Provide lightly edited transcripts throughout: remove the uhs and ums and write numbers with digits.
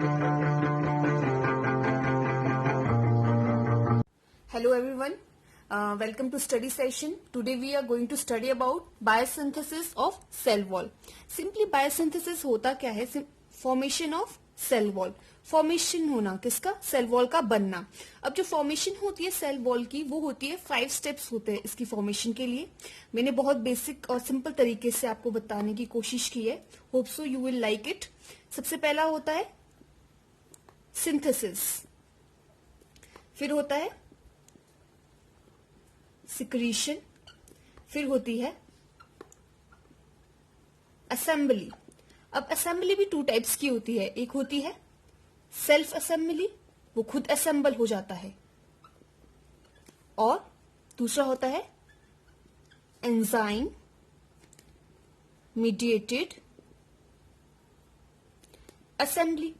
Hello everyone, welcome to study session. Today we are going to study about biosynthesis of cell wall. Simply biosynthesis होता क्या है? Formation of cell wall. Formation होना किसका? Cell wall का बनना. अब जो फॉर्मेशन होती है सेल वॉल की वो होती है 5 स्टेप्स होते हैं इसकी फॉर्मेशन के लिए. मैंने बहुत बेसिक और सिंपल तरीके से आपको बताने की कोशिश की है. Hope so you will like it. सबसे पहला होता है सिंथेसिस, फिर होता है सिक्रीशन, फिर होती है असेंबली. अब असेंबली भी 2 टाइप्स की होती है. एक होती है सेल्फ असेंबली, वो खुद असेंबल हो जाता है, और दूसरा होता है एंजाइम मीडिएटेड असेंबली.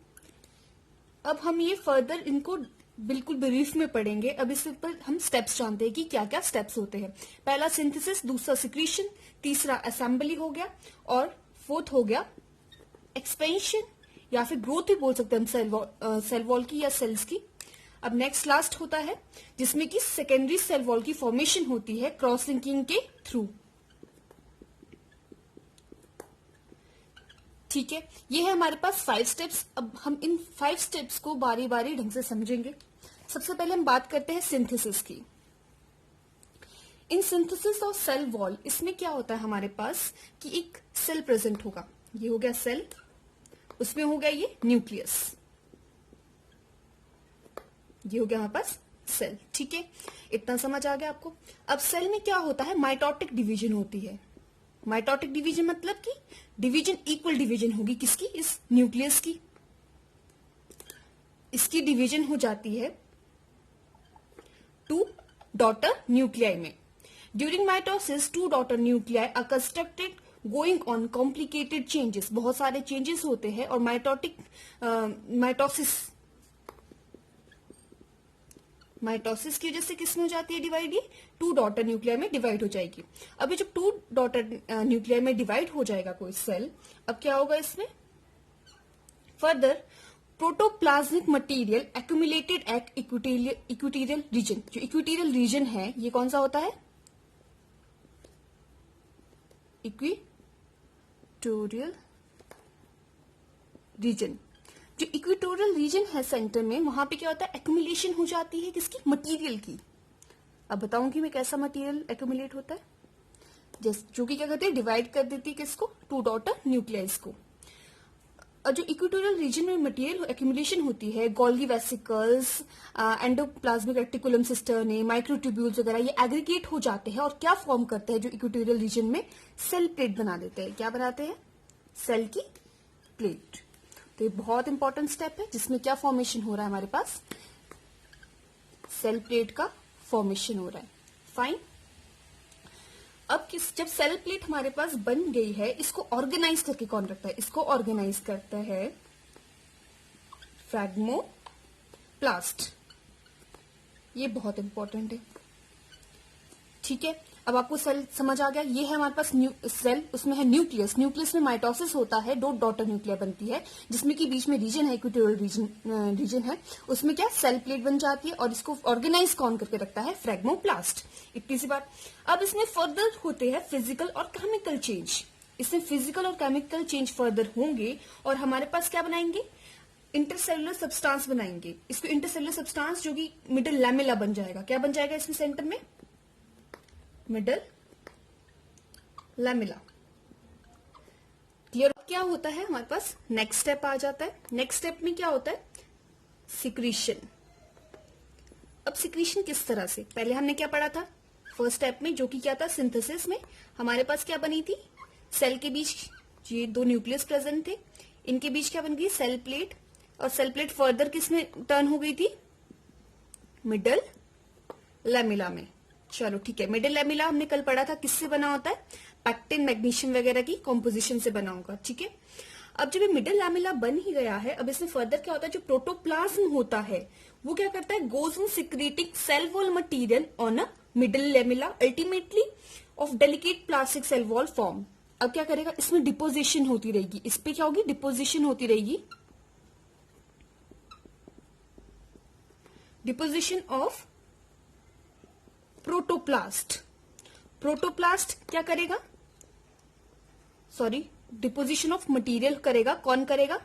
अब हम ये फर्दर इनको बिल्कुल ब्रीफ में पढ़ेंगे. अब इसके ऊपर हम स्टेप्स जानते हैं कि क्या क्या स्टेप्स होते हैं. पहला सिंथेसिस, दूसरा सिक्रीशन, तीसरा असेंबली हो गया, और फोर्थ हो गया एक्सपेंशन या फिर ग्रोथ भी बोल सकते हैं हम सेल वॉल की या सेल्स की. अब नेक्स्ट लास्ट होता है जिसमें कि सेकेंडरी सेल वॉल की फॉर्मेशन होती है क्रॉस लिंकिंग के थ्रू. ठीक है, ये है हमारे पास 5 स्टेप्स. अब हम इन 5 स्टेप्स को बारी बारी ढंग से समझेंगे. सबसे पहले हम बात करते हैं सिंथेसिस की. In synthesis of cell wall, इसमें क्या होता है हमारे पास कि एक सेल प्रेजेंट होगा. ये हो गया सेल, उसमें हो गया ये न्यूक्लियस, ये हो गया हमारे पास सेल. ठीक है, इतना समझ आ गया आपको. अब सेल में क्या होता है, माइटोटिक डिवीजन होती है. माइटोटिक डिवीजन मतलब कि डिवीजन इक्वल डिवीजन होगी किसकी? इस न्यूक्लियस की. इसकी डिवीजन हो जाती है 2 डॉटर न्यूक्लियाई में. During mitosis 2 daughter nuclei are constructed going on complicated changes. बहुत सारे चेंजेस होते हैं, और माइटोसिस की वजह से किसमें हो जाती है डिवाइड? ये 2 डॉटर न्यूक्लियाई में डिवाइड हो जाएगी. अब ये जब 2 डॉटर न्यूक्लियाई में डिवाइड हो जाएगा कोई सेल, अब क्या होगा इसमें? Further protoplasmic material accumulated at equatorial region. जो इक्वेटोरियल रीजन है ये कौन सा होता है? Equatorial region. जो इक्वेटोरियल रीजन है सेंटर में, वहां पे क्या होता है? एक्यूमुलेशन हो जाती है किसकी? मटेरियल की. अब बताऊंगी मैं कैसा मटेरियल एक्यूमुलेट होता है. जो कि क्या करते हैं? डिवाइड कर देती है किसको? 2 डॉटर न्यूक्लियस को. और जो इक्वेटोरियल रीजन में मटेरियल एक्यूमुलेशन होती है, Golgi vesicles, endoplasmic reticulum cisternae, microtubules वगैरह, ये एग्रीगेट हो जाते हैं और क्या फॉर्म करते हैं? जो इक्वेटोरियल रीजन में सेल प्लेट बना देते हैं. क्या बनाते हैं? सेल की प्लेट. तो ये बहुत इंपॉर्टेंट स्टेप है जिसमें क्या फॉर्मेशन हो रहा है हमारे पास? सेल प्लेट का फॉर्मेशन हो रहा है. फाइन. अब जब सेल प्लेट हमारे पास बन गई है, इसको ऑर्गेनाइज करके कौन रखता है? इसको ऑर्गेनाइज करता है फ्रैग्मोप्लास्ट. ये बहुत इंपॉर्टेंट है. ठीक है, अब आपको सेल समझ आ गया. ये है हमारे पास सेल, उसमें है न्यूक्लियस. न्यूक्लियस में माइटोसिस होता है, 2 डॉटर न्यूक्लिया बनती है, जिसमें कि बीच में रीजन है, इक्वेटोरियल रीजन है. उसमें क्या सेल प्लेट बन जाती है, और इसको ऑर्गेनाइज कौन करके रखता है? फ्रैग्मोप्लास्ट. इतनी सी बात. अब इसमें फर्दर होते हैं फिजिकल और केमिकल चेंज. इसमें फिजिकल और केमिकल चेंज फर्दर होंगे, और हमारे पास क्या बनाएंगे? इंटरसेलुलर सब्सटेंस बनाएंगे. इसको इंटरसेलुलर सब्सटेंस जो कि मिडल लैमेला बन जाएगा. क्या बन जाएगा इसमें सेंटर में? Middle lamella. क्लियर? क्या होता है हमारे पास? नेक्स्ट स्टेप आ जाता है. नेक्स्ट स्टेप में क्या होता है? सिक्रीशन. अब सिक्रीशन किस तरह से? पहले हमने क्या पढ़ा था फर्स्ट स्टेप में, जो कि क्या था? सिंथेसिस में हमारे पास क्या बनी थी? सेल के बीच ये 2 न्यूक्लियस प्रेजेंट थे, इनके बीच क्या बन गई? Cell plate. और सेल प्लेट फर्दर किसमें टर्न हो गई थी? मिडल लैमेला में. चलो ठीक है, मिडिल लैमेला हमने कल पढ़ा था किससे बना होता है? पैक्टिन, मैग्नीशियम वगैरह की कॉम्पोजिशन से बना होगा. ठीक है, अब जब ये मिडिल लैमेला बन ही गया है, अब इसमें फर्दर क्या होता है? जो प्रोटोप्लाज्म होता है वो क्या करता है? Goes in secreting cell wall material on a middle lamella ultimately of delicate plastic cell wall form. अब क्या करेगा? इसमें डिपोजिशन होती रहेगी. इस पे क्या होगी? डिपोजिशन होती रहेगी. Deposition of protoplast. प्रोटोप्लास्ट क्या करेगा, सॉरी, डिपोजिशन ऑफ मटेरियल करेगा। कौन करेगा?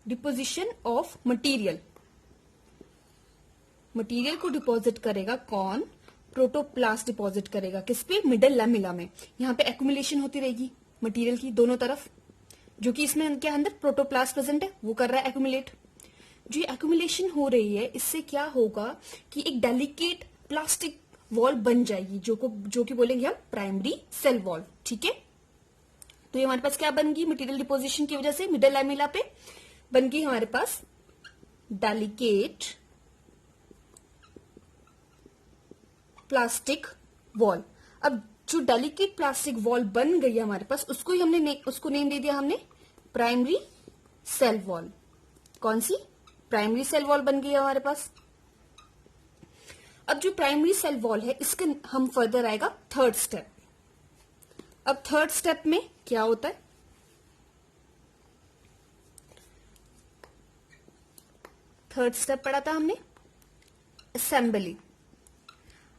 डिपोजिशन ऑफ मटेरियल, मटेरियल को डिपॉजिट करेगा कौन? प्रोटोप्लास्ट डिपॉजिट करेगा। किस पे? मिडल लैमिला में। यहां पे एक्यूमुलेशन होती रहेगी मटेरियल की दोनों तरफ, जो कि इसमें क्या अंदर प्रोटोप्लास्ट प्रेजेंट है, वो कर रहा है एक्यूमुलेट। जो ये एक्यूमुलेशन हो रही है, इससे क्या होगा कि एक डेलिकेट प्लास्टिक वॉल बन जाएगी, जो कि बोलेंगे हम प्राइमरी सेल वॉल। ठीक है, तो ये हमारे पास क्या बन गई? मटेरियल डिपोजिशन की वजह से मिडल लैमिला पे बन गई हमारे पास डेलिकेट प्लास्टिक वॉल। अब जो डेलिकेट प्लास्टिक वॉल बन गई है हमारे पास, उसको ही हमने उसको नेम दे दिया हमने प्राइमरी सेल वॉल। कौन सी? प्राइमरी सेल वॉल बन गई है हमारे पास। अब जो प्राइमरी सेल वॉल है, इसके हम फर्दर आएगा थर्ड स्टेप। अब थर्ड स्टेप में क्या होता है? थर्ड स्टेप पढ़ा था हमने असेंबली।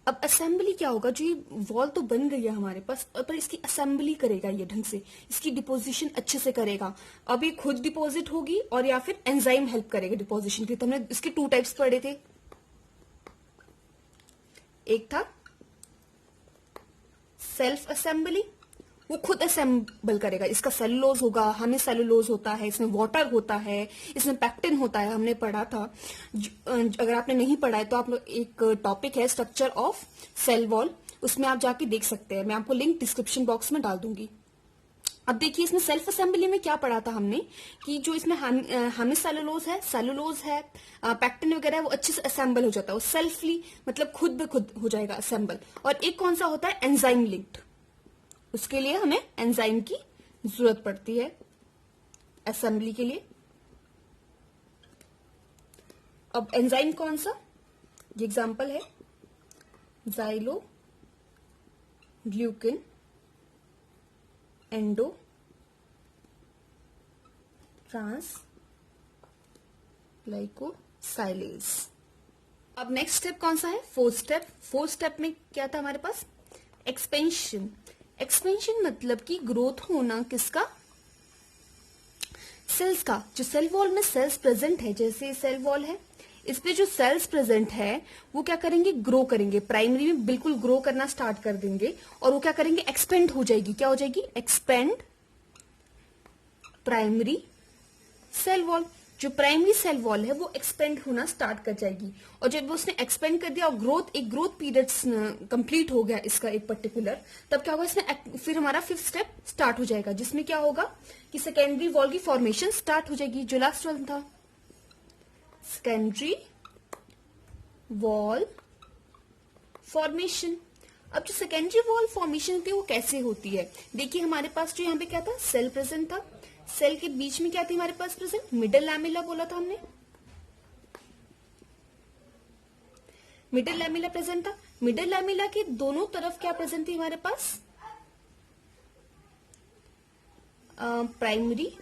अब असेंबली क्या होगा? जो ये वॉल तो बन गई है हमारे पास, पर इसकी असेंबली करेगा ये ढंग से, इसकी डिपोजिशन अच्छे से करेगा। अब ये खुद डिपोजिट होगी और या फिर एंजाइम हेल्प करेगा डिपोजिशन के। तो हमने इसके 2 टाइप्स पढ़े थे। एक था सेल्फ असेंबली, वो खुद असेंबल करेगा। इसका सेलुलोज होगा, हमें सेलुलोज होता है, इसमें वाटर होता है, इसमें पैक्टिन होता है, हमने पढ़ा था। अगर आपने नहीं पढ़ा है तो आप एक टॉपिक है स्ट्रक्चर ऑफ सेल वॉल, उसमें आप जाके देख सकते हैं। मैं आपको लिंक डिस्क्रिप्शन बॉक्स में डाल दूंगी। अब देखिए इसमें सेल्फ असेंबली में क्या पढ़ा था हमने कि जो इसमें हमें सेलुलोज है, पैक्टिन वगैरह, वो अच्छे से असेंबल हो जाता है, वो सेल्फली मतलब खुद ब खुद हो जाएगा असेंबल। और एक कौन सा होता है? Enzyme linked. उसके लिए हमें एंजाइम की जरूरत पड़ती है असेंबली के लिए। अब एंजाइम कौन सा? ये एग्जांपल है ज़ाइलोग्लुकन एंडो ट्रांसग्लाइकोसाइलेज। अब नेक्स्ट स्टेप कौन सा है? Fourth step. फोर्थ स्टेप में क्या था हमारे पास? एक्सपेंशन। एक्सपेंशन मतलब कि ग्रोथ होना किसका? सेल्स का। जो सेल वॉल में सेल्स प्रेजेंट है, जैसे सेल वॉल है, इस पे जो सेल्स प्रेजेंट है वो क्या करेंगे? ग्रो करेंगे। प्राइमरी में बिल्कुल ग्रो करना स्टार्ट कर देंगे और वो क्या करेंगे? एक्सपेंड हो जाएगी। क्या हो जाएगी? Expand primary cell wall. जो प्राइमरी सेल वॉल है वो एक्सपेंड होना स्टार्ट कर जाएगी, और जब उसने एक्सपेंड कर दिया और एक ग्रोथ पीरियड कंप्लीट हो गया इसका एक पर्टिकुलर, तब क्या होगा? इसमें फिर हमारा 5th स्टेप स्टार्ट हो जाएगा, जिसमें क्या होगा कि सेकेंडरी वॉल की फॉर्मेशन स्टार्ट हो जाएगी। जो लास्ट वन था सेकेंडरी वॉल फॉर्मेशन। अब जो सेकेंडरी वॉल फॉर्मेशन होती है वो कैसे होती है? देखिए हमारे पास जो यहाँ पे क्या था? सेल प्रेजेंट था। सेल के बीच में क्या थी हमारे पास प्रेजेंट? मिडल लैमिला बोला था हमने। मिडल लैमिला प्रेजेंट था। मिडल लैमिला के दोनों तरफ क्या प्रेजेंट थी हमारे पास? Primary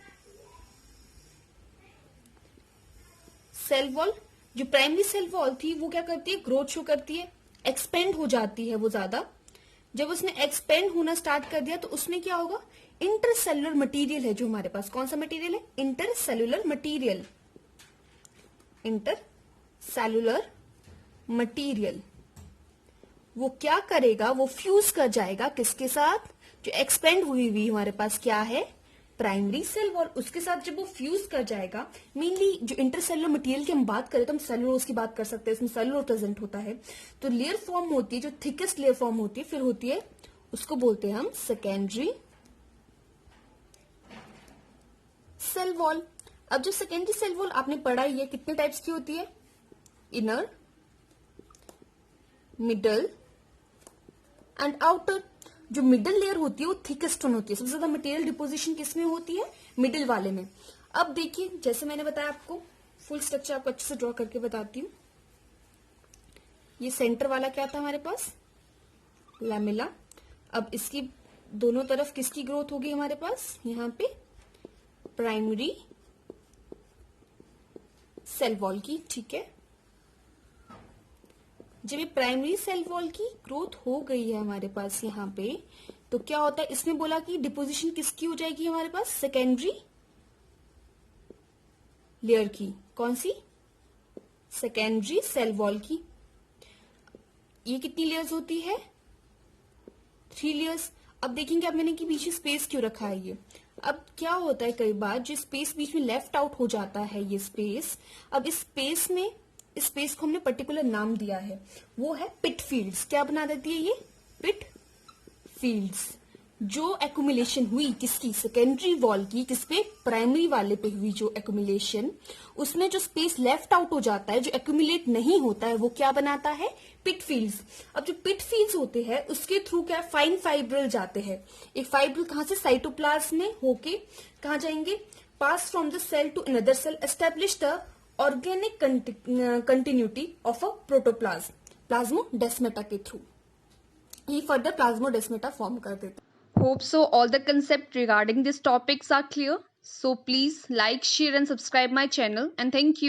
cell wall. जो प्राइमरी सेल वॉल थी वो क्या करती है? ग्रोथ शो करती है, एक्सपेंड हो जाती है वो ज्यादा। जब उसने एक्सपेंड होना स्टार्ट कर दिया तो उसमें क्या होगा? इंटरसेलुलर मटेरियल है जो हमारे पास, कौन सा मटेरियल है? Intercellular material. इंटरसेलुलर मटेरियल वो क्या करेगा? वो फ्यूज कर जाएगा किसके साथ? जो एक्सपेंड हुई हमारे पास क्या है? Primary cell wall. उसके साथ जब वो फ्यूज कर जाएगा, मेनली जो इंटरसेलुलर मटेरियल की हम बात करें तो हम सेलुलोज की बात कर सकते हैं, इसमें सेलुलोज प्रेजेंट होता है। तो लेयर फॉर्म होती है, जो थिकेस्ट लेयर फॉर्म होती है, फिर होती है, उसको बोलते हैं हम सेकेंडरी सेल वॉल। अब जो सेकेंडरी सेल वॉल आपने पढ़ा ही है, कितने टाइप्स की होती है? Inner, middle and outer. जो मिडल लेयर होती है वो थिकेस्ट वन होती है। सबसे ज्यादा मटेरियल डिपोजिशन किसमें होती है? मिडल वाले में। अब देखिए जैसे मैंने बताया आपको, फुल स्ट्रक्चर आपको अच्छे से ड्रॉ करके बताती हूँ। ये सेंटर वाला क्या था हमारे पास? लैमिला। अब इसकी दोनों तरफ किसकी ग्रोथ होगी हमारे पास? यहाँ पे प्राइमरी सेल वॉल की। ठीक है, जब ये प्राइमरी सेल वॉल की ग्रोथ हो गई है हमारे पास यहाँ पे, तो क्या होता है, इसमें बोला कि डिपोजिशन किसकी हो जाएगी हमारे पास, सेकेंडरी लेयर की। कौन सी, सेकेंडरी सेल वॉल की। ये कितनी लेयर्स होती है, 3 लेयर्स। अब देखेंगे, अब मैंने कि बीच में स्पेस क्यों रखा है ये। अब क्या होता है, कई बार जो स्पेस बीच में लेफ्ट आउट हो जाता है, ये स्पेस, अब इस स्पेस में, इस स्पेस को हमने पर्टिकुलर नाम दिया है, वो है पिट फील्ड्स। क्या बना देती है ये, पिट फील्ड्स। जो एक्यूमुलेशन हुई किसकी, सेकेंडरी वॉल की, किस पे, प्राइमरी वाले पे हुई जो एक्यूमुलेशन, उसमें जो स्पेस लेफ्ट आउट हो जाता है, जो एक्यूमुलेट नहीं होता है, वो क्या बनाता है, पिट फील्ड्स। अब जो पिट फील्ड्स होते हैं उसके थ्रू क्या, फाइन फाइब्रिल जाते हैं। एक फाइब्रिल कहां से, साइटोप्लाज्म में होके कहां जाएंगे, pass from the cell to another cell, establish the organic continuity of a protoplasm, plasmodesmata के थ्रू। ये फर्दर प्लाज्मोडेस्माटा फॉर्म कर देता है। Hope so all the concepts regarding these topics are clear. So please like, share and subscribe my channel, and thank you.